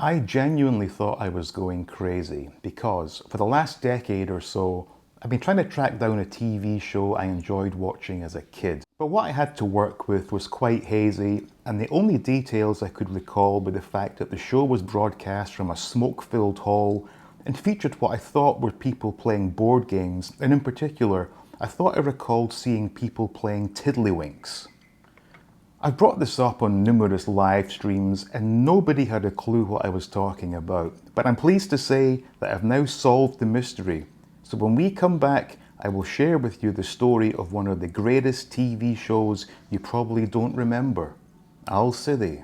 I genuinely thought I was going crazy because for the last decade or so, I've been trying to track down a TV show I enjoyed watching as a kid. But what I had to work with was quite hazy, and the only details I could recall were the fact that the show was broadcast from a smoke-filled hall and featured what I thought were people playing board games, and in particular, I thought I recalled seeing people playing tiddlywinks. I've brought this up on numerous live streams and nobody had a clue what I was talking about, but I'm pleased to say that I've now solved the mystery. So when we come back, I will share with you the story of one of the greatest TV shows you probably don't remember, M.a.s.k.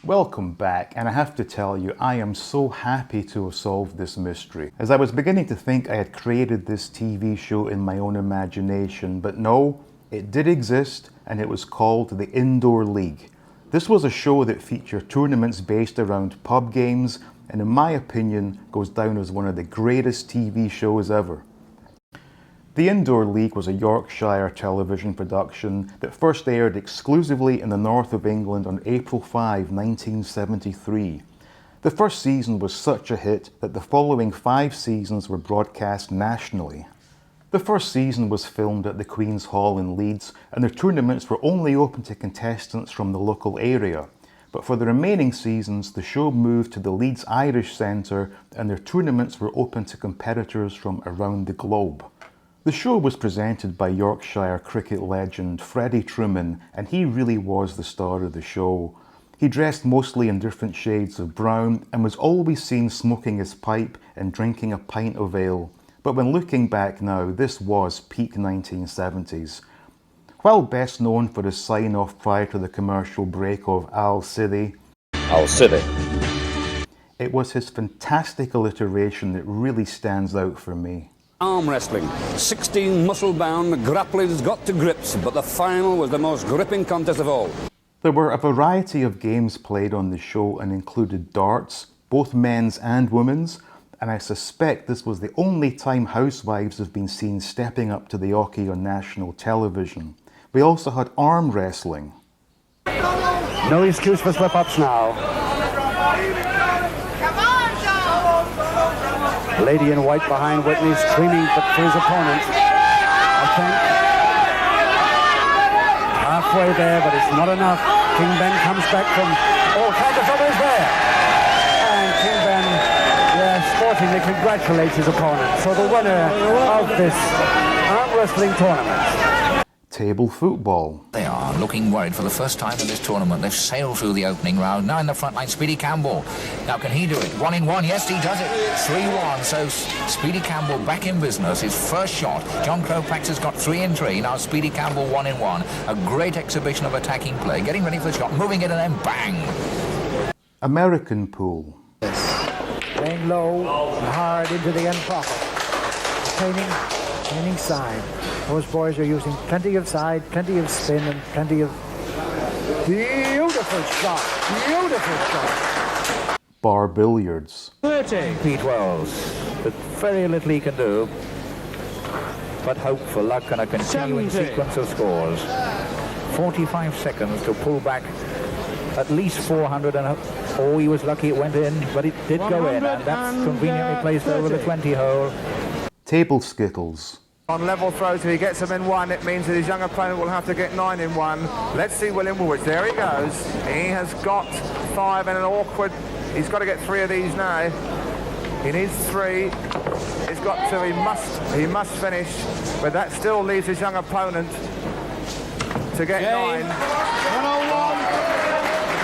Welcome back, and I have to tell you, I am so happy to have solved this mystery. As I was beginning to think I had created this TV show in my own imagination, but no, it did exist, and it was called the Indoor League. This was a show that featured tournaments based around pub games, and in my opinion, goes down as one of the greatest TV shows ever. The Indoor League was a Yorkshire television production that first aired exclusively in the north of England on April 5, 1973. The first season was such a hit that the following 5 seasons were broadcast nationally. The first season was filmed at the Queen's Hall in Leeds, and their tournaments were only open to contestants from the local area. But for the remaining seasons, the show moved to the Leeds Irish Centre, and their tournaments were open to competitors from around the globe. The show was presented by Yorkshire cricket legend Freddie Truman, and he really was the star of the show. He dressed mostly in different shades of brown and was always seen smoking his pipe and drinking a pint of ale. But when looking back now, this was peak 1970s. While best known for his sign-off prior to the commercial break of M.a.s.k, it was his fantastic alliteration that really stands out for me. Arm wrestling, 16 muscle-bound grapplers got to grips, but the final was the most gripping contest of all. There were a variety of games played on the show and included darts, both men's and women's, and I suspect this was the only time housewives have been seen stepping up to the oche on national television. We also had arm wrestling. No excuse for slip-ups now. Lady in white behind Whitney, screaming for his opponent. I think halfway there, but it's not enough. King Ben comes back from all kinds of trouble is there. And King Ben, sportingly congratulates his opponent. So the winner of this arm wrestling tournament. Table football. They are looking worried for the first time in this tournament. They've sailed through the opening round. Now in the front line, Speedy Campbell. Now can he do it? 1-in-1. Yes, he does it. 3-1. So Speedy Campbell back in business. His first shot. John Kropax has got 3-in-3. Now Speedy Campbell 1-in-1. A great exhibition of attacking play. Getting ready for the shot. Moving it and then bang. American pool. Playing low and hard into the end pocket. Retaining side. Those boys are using plenty of side, plenty of spin, and plenty of beautiful shot. Bar billiards. 30 P12s, but very little he can do. But hope for luck and a continuing sequence of scores. 45 seconds to pull back at least 400 and he was lucky it went in, but it did go in, and that's conveniently placed over the 20 hole. Table skittles. On level throws, if he gets them in one, it means that his young opponent will have to get 9 in one. Let's see William Woolwich. There he goes. He has got 5 in an awkward... He's got to get 3 of these now. He needs 3. He's got 2. He must finish. But that still leaves his young opponent to get 9. 101.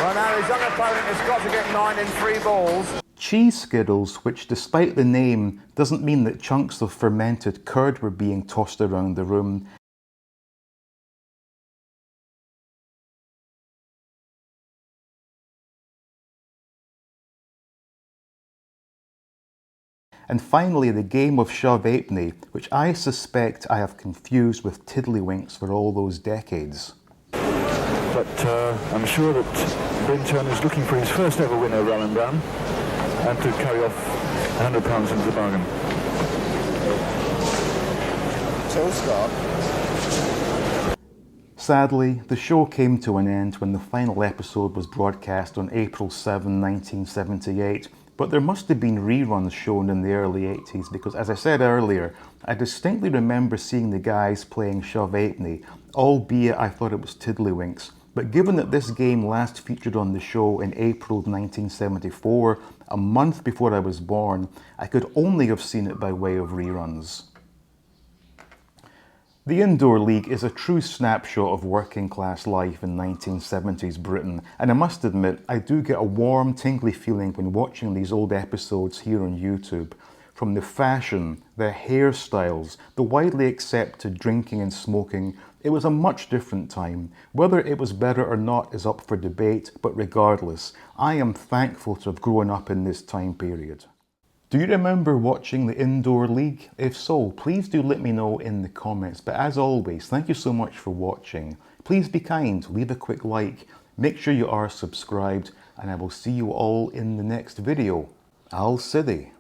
Well, now his young opponent has got to get 9 in 3 balls. Cheese skittles, which despite the name doesn't mean that chunks of fermented curd were being tossed around the room. And finally the game of shove-apney, which I suspect I have confused with tiddlywinks for all those decades. But I'm sure that Ben Turner is looking for his first ever win over Alan Brown, and to carry off £100 into the bargain. show start. Sadly, the show came to an end when the final episode was broadcast on April 7, 1978, but there must have been reruns shown in the early 80s because, as I said earlier, I distinctly remember seeing the guys playing Shove Apney, albeit I thought it was Tiddlywinks. But given that this game last featured on the show in April of 1974, a month before I was born, I could only have seen it by way of reruns. The Indoor League is a true snapshot of working class life in 1970s Britain, and I must admit, I do get a warm, tingly feeling when watching these old episodes here on YouTube. From the fashion, the hairstyles, the widely accepted drinking and smoking, it was a much different time. Whether it was better or not is up for debate, but regardless, I am thankful to have grown up in this time period. Do you remember watching the Indoor League? If so, please do let me know in the comments. But as always, thank you so much for watching. Please be kind, leave a quick like, make sure you are subscribed, and I will see you all in the next video. Al Sidi.